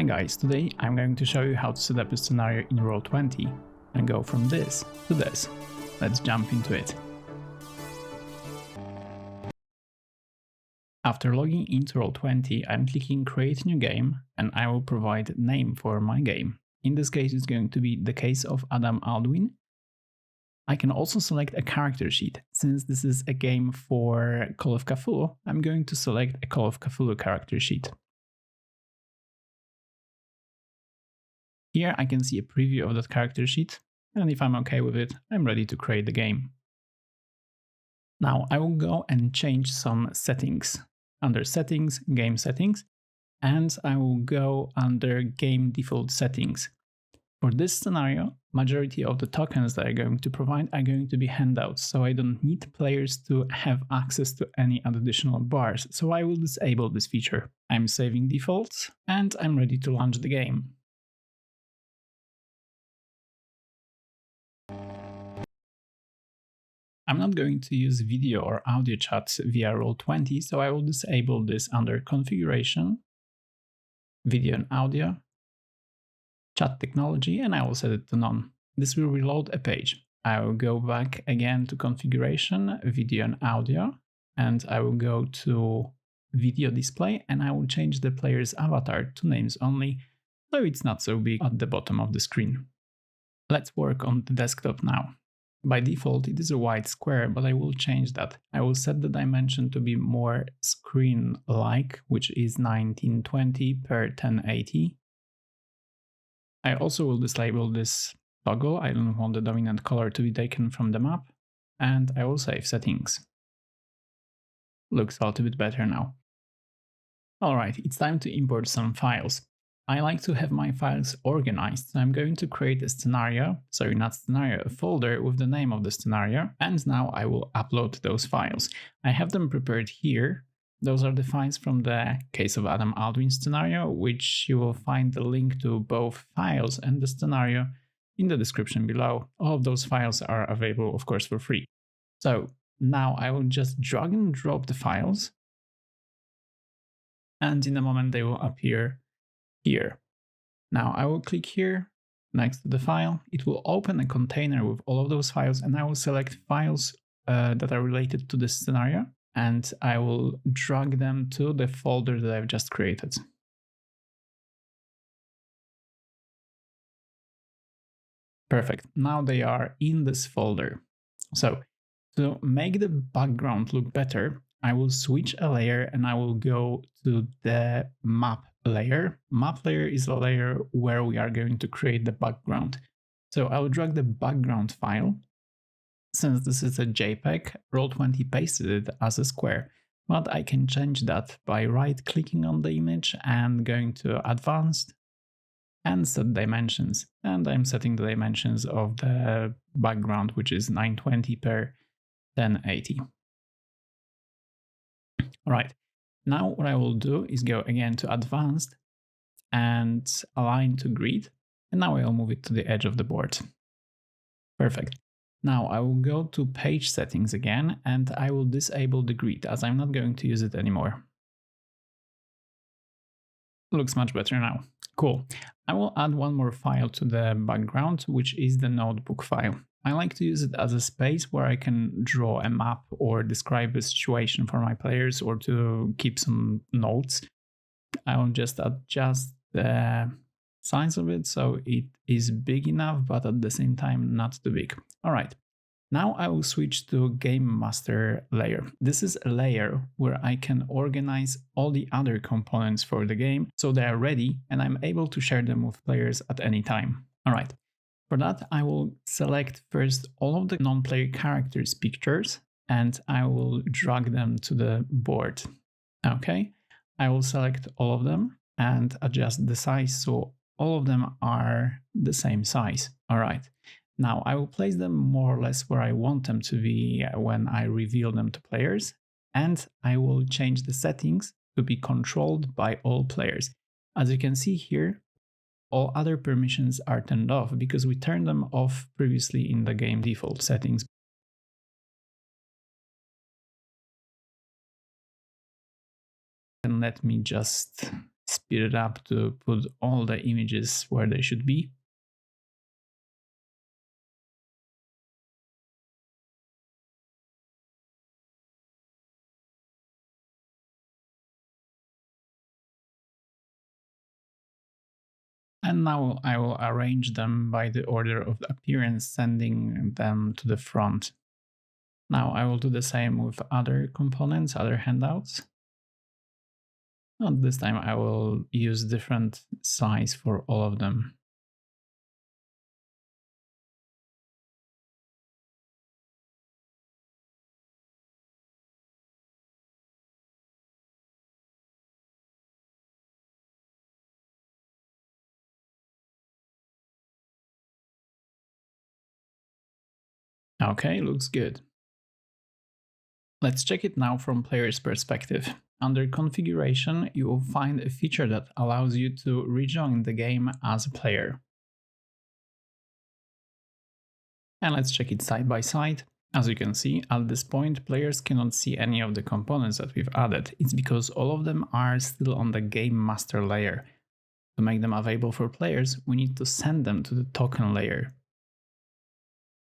Hi guys, today I'm going to show you how to set up a scenario in Roll20 and go from this to this. Let's jump into it. After logging into Roll20, I'm clicking Create New Game and I will provide a name for my game. In this case, it's going to be the Case of Adam Aldwin. I can also select a character sheet. Since this is a game for Call of Cthulhu, I'm going to select a Call of Cthulhu character sheet. Here I can see a preview of that character sheet, and if I'm okay with it, I'm ready to create the game. Now I will go and change some settings. Under Settings, Game Settings, and I will go under Game Default Settings. For this scenario, majority of the tokens that I'm going to provide are going to be handouts, so I don't need players to have access to any additional bars, so I will disable this feature. I'm saving defaults, and I'm ready to launch the game. I'm not going to use video or audio chats via Roll20, so I will disable this under Configuration, Video and Audio, Chat Technology, and I will set it to None. This will reload a page. I will go back again to Configuration, Video and Audio, and I will go to Video Display, and I will change the player's avatar to names only, so it's not so big at the bottom of the screen. Let's work on the desktop now. By default, it is a white square, but I will change that. I will set the dimension to be more screen-like, which is 1920 per 1080. I also will disable this toggle. I don't want the dominant color to be taken from the map. And I will save settings. Looks a little bit better now. Alright, it's time to import some files. I like to have my files organized, so I'm going to create a scenario, sorry, not scenario, a folder with the name of the scenario, and now I will upload those files. I have them prepared here. Those are the files from the Case of Adam Aldwin scenario, which you will find the link to both files and the scenario in the description below. All of those files are available, of course, for free. So now I will just drag and drop the files, and in a moment they will appear here. Now I will click here next to the file. It will open a container with all of those files, and I will select files that are related to this scenario, and I will drag them to the folder that I've just created. Perfect. Now they are in this folder. So to make the background look better, I will switch a layer and I will go to the map layer. Map layer is a layer where we are going to create the background. So I will drag the background file. Since this is a JPEG, Roll20 pasted it as a square, but I can change that by right-clicking on the image and going to Advanced and set dimensions. And I'm setting the dimensions of the background, which is 920 per 1080. All right. Now what I will do is go again to Advanced and Align to Grid, and now I will move it to the edge of the board. Perfect. Now I will go to Page Settings again, and I will disable the grid as I'm not going to use it anymore. Looks much better now. Cool. I will add one more file to the background, which is the notebook file. I like to use it as a space where I can draw a map or describe a situation for my players or to keep some notes. I will just adjust the size of it so it is big enough, but at the same time not too big. All right. Now I will switch to Game Master layer. This is a layer where I can organize all the other components for the game so they are ready and I'm able to share them with players at any time. All right. For that, I will select first all of the non-player characters' pictures and I will drag them to the board. Okay, I will select all of them and adjust the size so all of them are the same size. All right, now I will place them more or less where I want them to be when I reveal them to players, and I will change the settings to be controlled by all players. As you can see here, all other permissions are turned off because we turned them off previously in the game default settings. And let me just speed it up to put all the images where they should be. And now I will arrange them by the order of the appearance, sending them to the front. Now I will do the same with other components, other handouts. And this time I will use different size for all of them. Okay, looks good. Let's check it now from player's perspective. Under configuration, you will find a feature that allows you to rejoin the game as a player. And let's check it side by side. As you can see, at this point, players cannot see any of the components that we've added. It's because all of them are still on the game master layer. To make them available for players, we need to send them to the token layer.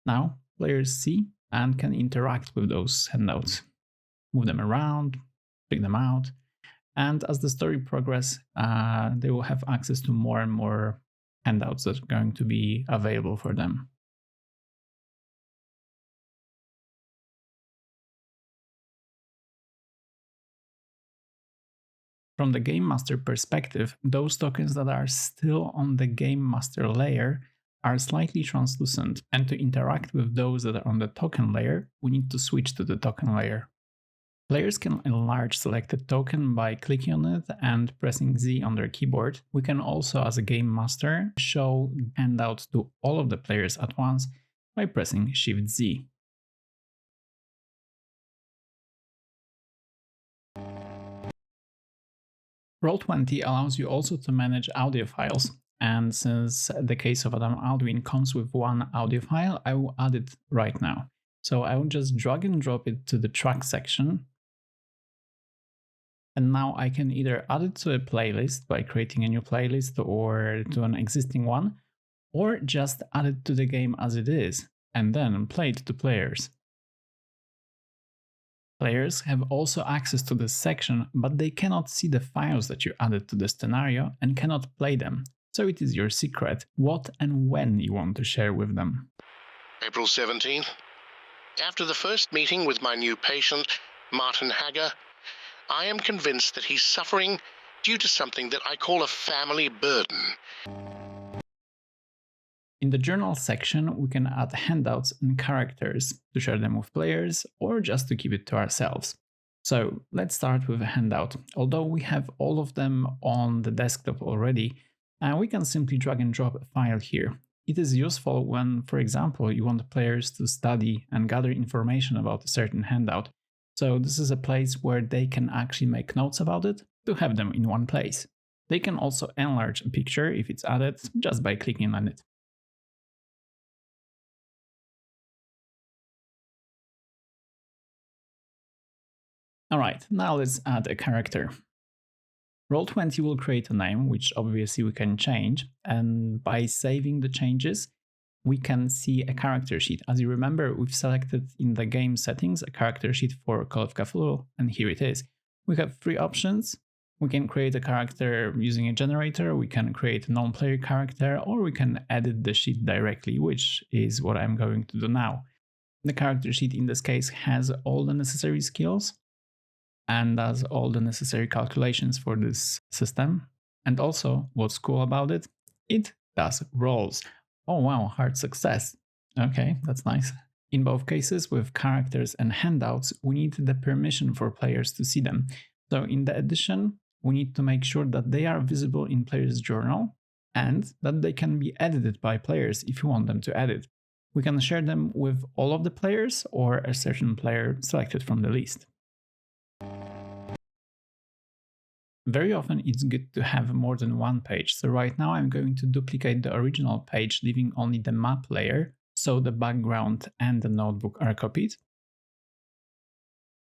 Now, players see and can interact with those handouts, move them around, pick them out, and as the story progresses, they will have access to more and more handouts that are going to be available for them. From the Game Master perspective, those tokens that are still on the Game Master layer are slightly translucent, and to interact with those that are on the token layer, we need to switch to the token layer. Players can enlarge selected token by clicking on it and pressing Z on their keyboard. We can also, as a Game Master, show handouts to all of the players at once by pressing Shift Z. Roll20 allows you also to manage audio files, and since the Case of Adam Aldwin comes with one audio file, I will add it right now. So I will just drag and drop it to the track section, and now I can either add it to a playlist by creating a new playlist or to an existing one, or just add it to the game as it is, and then play it to players. Players have also access to this section, but they cannot see the files that you added to the scenario and cannot play them, so it is your secret what and when you want to share with them. April 17th. After the first meeting with my new patient, Martin Hager, I am convinced that he's suffering due to something that I call a family burden. In the journal section, we can add handouts and characters to share them with players or just to keep it to ourselves. So let's start with a handout. Although we have all of them on the desktop already, we can simply drag and drop a file here. It is useful when, for example, you want players to study and gather information about a certain handout. So this is a place where they can actually make notes about it to have them in one place. They can also enlarge a picture if it's added just by clicking on it. Alright, now let's add a character. Roll20 will create a name, which obviously we can change, and by saving the changes, we can see a character sheet. As you remember, we've selected in the game settings a character sheet for Call of Cthulhu, and here it is. We have three options. We can create a character using a generator, we can create a non-player character, or we can edit the sheet directly, which is what I'm going to do now. The character sheet in this case has all the necessary skills and does all the necessary calculations for this system. And also, what's cool about it? It does rolls. Oh wow, hard success. Okay, that's nice. In both cases, with characters and handouts, we need the permission for players to see them. So in the edition, we need to make sure that they are visible in player's journal and that they can be edited by players if you want them to edit. We can share them with all of the players or a certain player selected from the list. Very often it's good to have more than one page, so right now I'm going to duplicate the original page, leaving only the map layer, so the background and the notebook are copied.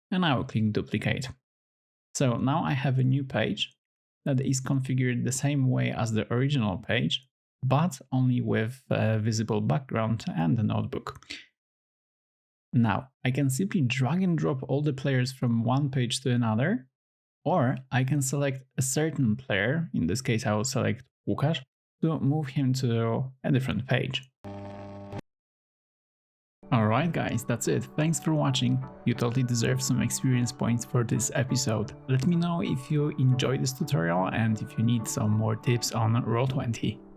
And I will click duplicate. So now I have a new page, that is configured the same way as the original page, but only with a visible background and a notebook. Now, I can simply drag and drop all the players from one page to another, or I can select a certain player, in this case I will select Łukasz, to move him to a different page. Alright guys, that's it. Thanks for watching. You totally deserve some experience points for this episode. Let me know if you enjoyed this tutorial and if you need some more tips on Roll20.